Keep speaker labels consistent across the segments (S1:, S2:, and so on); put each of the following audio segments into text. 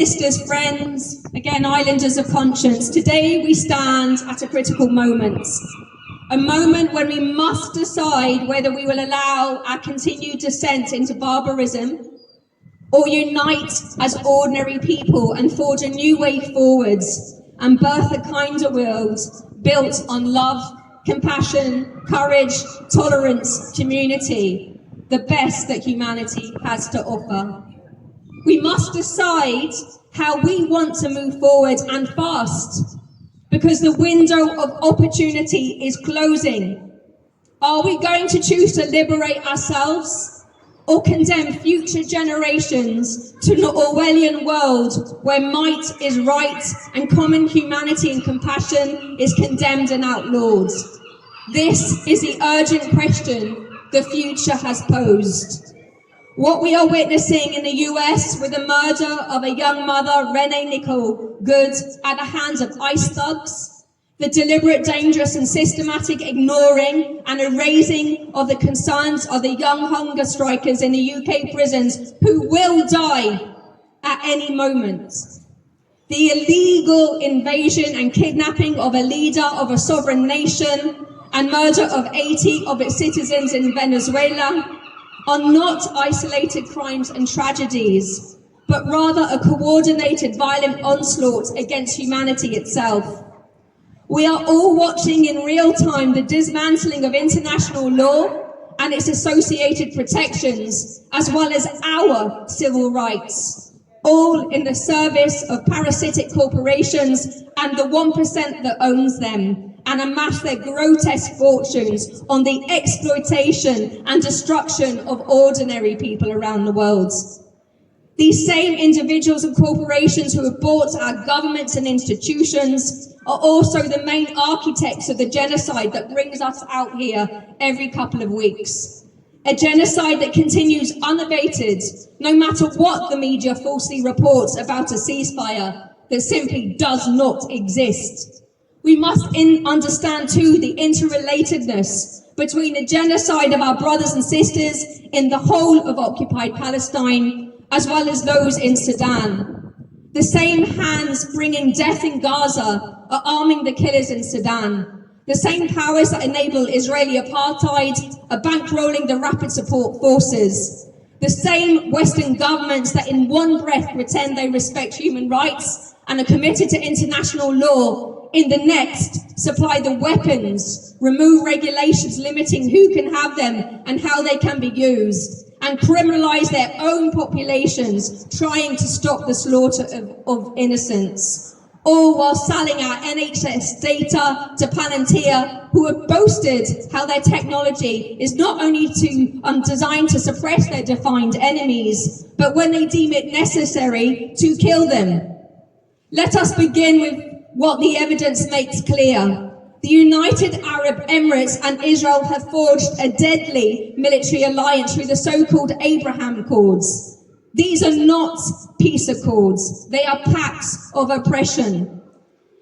S1: Sisters, friends, again, islanders of conscience, today we stand at a critical moment. A moment when we must decide whether we will allow our continued descent into barbarism or unite as ordinary people and forge a new way forwards and birth a kinder world built on love, compassion, courage, tolerance, community, the best that humanity has to offer. We must decide how we want to move forward and fast, because the window of opportunity is closing. Are we going to choose to liberate ourselves or condemn future generations to an Orwellian world where might is right and common humanity and compassion is condemned and outlawed? This is the urgent question the future has posed. What we are witnessing in the US with the murder of a young mother, Renee Nicole Good, at the hands of ICE thugs, the deliberate, dangerous and systematic ignoring and erasing of the concerns of the young hunger strikers in the UK prisons who will die at any moment. The illegal invasion and kidnapping of a leader of a sovereign nation and murder of 80 of its citizens in Venezuela are not isolated crimes and tragedies, but rather a coordinated violent onslaught against humanity itself. We are all watching in real time the dismantling of international law and its associated protections, as well as our civil rights, all in the service of parasitic corporations and the 1% that owns them, and amass their grotesque fortunes on the exploitation and destruction of ordinary people around the world. These same individuals and corporations who have bought our governments and institutions are also the main architects of the genocide that brings us out here every couple of weeks. A genocide that continues unabated, no matter what the media falsely reports about a ceasefire that simply does not exist. We must understand too the interrelatedness between the genocide of our brothers and sisters in the whole of occupied Palestine, as well as those in Sudan. The same hands bringing death in Gaza are arming the killers in Sudan. The same powers that enable Israeli apartheid are bankrolling the rapid support forces. The same Western governments that in one breath pretend they respect human rights and are committed to international law, in the next supply the weapons, remove regulations limiting who can have them and how they can be used, and criminalize their own populations trying to stop the slaughter of innocents, all while selling our NHS data to Palantir, who have boasted how their technology is not only designed to suppress their defined enemies, but when they deem it necessary, to kill them. Let us begin with what the evidence makes clear. The United Arab Emirates and Israel have forged a deadly military alliance through the so-called Abraham Accords. These are not peace accords, they are pacts of oppression.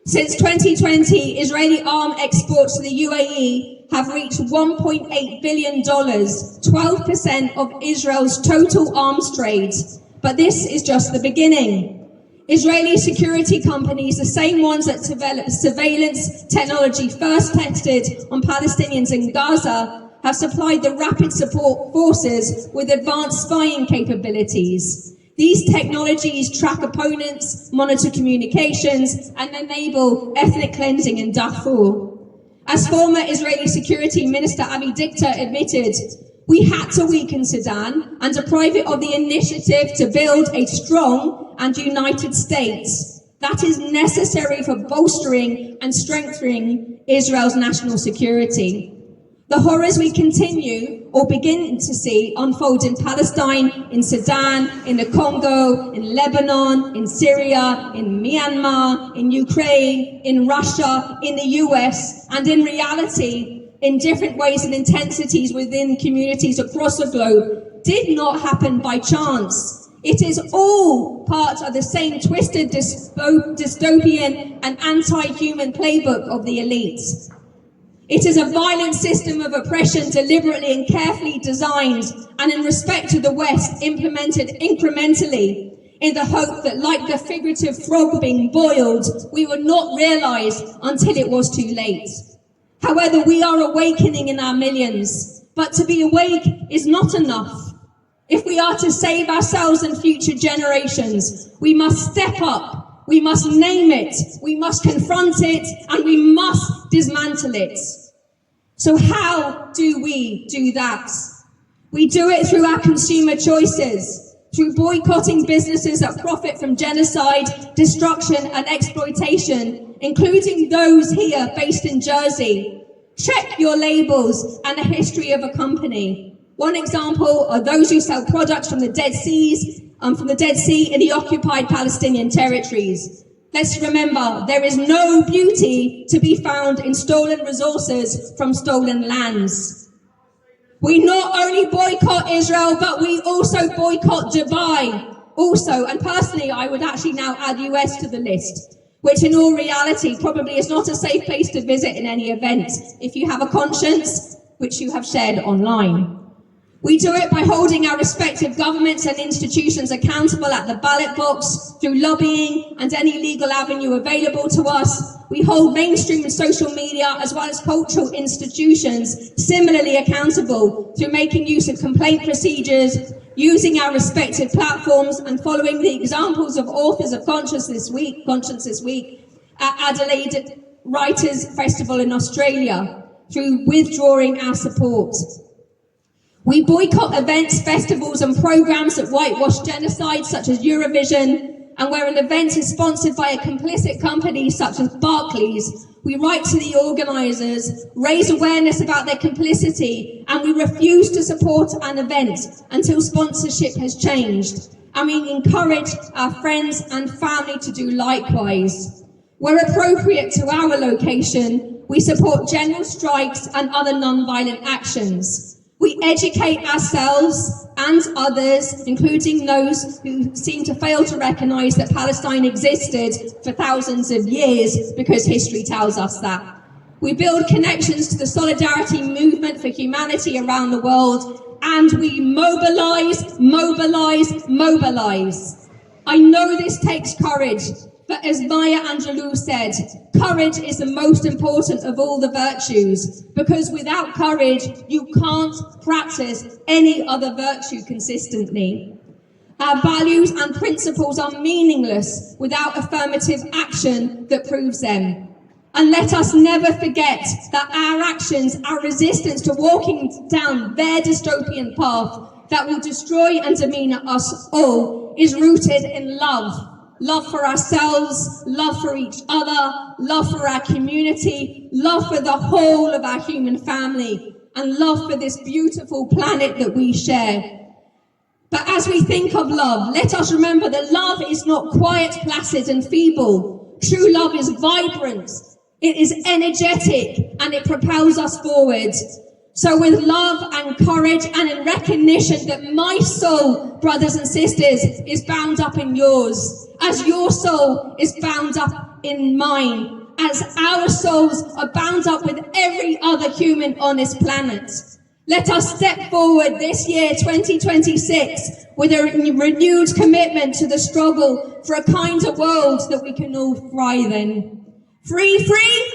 S1: Since 2020, Israeli arm exports to the UAE have reached $1.8 billion, 12% of Israel's total arms trade. But this is just the beginning. Israeli security companies, the same ones that developed surveillance technology first tested on Palestinians in Gaza, have supplied the rapid support forces with advanced spying capabilities. These technologies track opponents, monitor communications, and enable ethnic cleansing in Darfur. As former Israeli Security Minister Avi Dichter admitted, we had to weaken Sudan and deprive it of the initiative to build a strong and united state that is necessary for bolstering and strengthening Israel's national security. The horrors we continue or begin to see unfold in Palestine, in Sudan, in the Congo, in Lebanon, in Syria, in Myanmar, in Ukraine, in Russia, in the US, and in reality, in different ways and intensities within communities across the globe, did not happen by chance. It is all part of the same twisted dystopian and anti-human playbook of the elites. It is a violent system of oppression deliberately and carefully designed and in respect to the West implemented incrementally. in the hope that, like the figurative frog being boiled, we would not realise until it was too late. However, we are awakening in our millions, but to be awake is not enough. If we are to save ourselves and future generations, we must step up, we must name it, we must confront it, and we must dismantle it. So how do we do that? We do it through our consumer choices, through boycotting businesses that profit from genocide, destruction and exploitation, including those here based in Jersey. Check your labels and the history of a company. One example are those who sell products from the Dead Sea in the occupied Palestinian territories. Let's remember, there is no beauty to be found in stolen resources from stolen lands. We not only boycott Israel, but we also boycott Dubai. Also, and personally, I would actually now add US to the list, which in all reality probably is not a safe place to visit in any event, if you have a conscience, which you have shared online. We do it by holding our respective governments and institutions accountable at the ballot box, through lobbying and any legal avenue available to us. We hold mainstream and social media as well as cultural institutions similarly accountable through making use of complaint procedures, using our respective platforms and following the examples of authors of Conscience this week at Adelaide Writers' Festival in Australia, through withdrawing our support. We boycott events, festivals and programmes that whitewash genocide, such as Eurovision, and where an event is sponsored by a complicit company such as Barclays, we write to the organisers, raise awareness about their complicity, and we refuse to support an event until sponsorship has changed. And we encourage our friends and family to do likewise. Where appropriate to our location, we support general strikes and other non-violent actions. We educate ourselves and others, including those who seem to fail to recognise that Palestine existed for thousands of years, because history tells us that. We build connections to the solidarity movement for humanity around the world, and we mobilise, mobilise, mobilise. I know this takes courage, but as Maya Angelou said, courage is the most important of all the virtues, because without courage, you can't practice any other virtue consistently. Our values and principles are meaningless without affirmative action that proves them. And let us never forget that our actions, our resistance to walking down their dystopian path that will destroy and demean us all, is rooted in love. Love for ourselves, love for each other, love for our community, love for the whole of our human family, and love for this beautiful planet that we share. But as we think of love, let us remember that love is not quiet, placid and feeble. True love is vibrant, it is energetic, and it propels us forward. So with love and courage and in recognition that my soul, brothers and sisters, is bound up in yours, as your soul is bound up in mine, as our souls are bound up with every other human on this planet. Let us step forward this year, 2026, with a renewed commitment to the struggle for a kinder world that we can all thrive in. Free, free,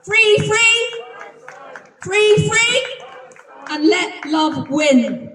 S1: free, free, free, free, and let love win.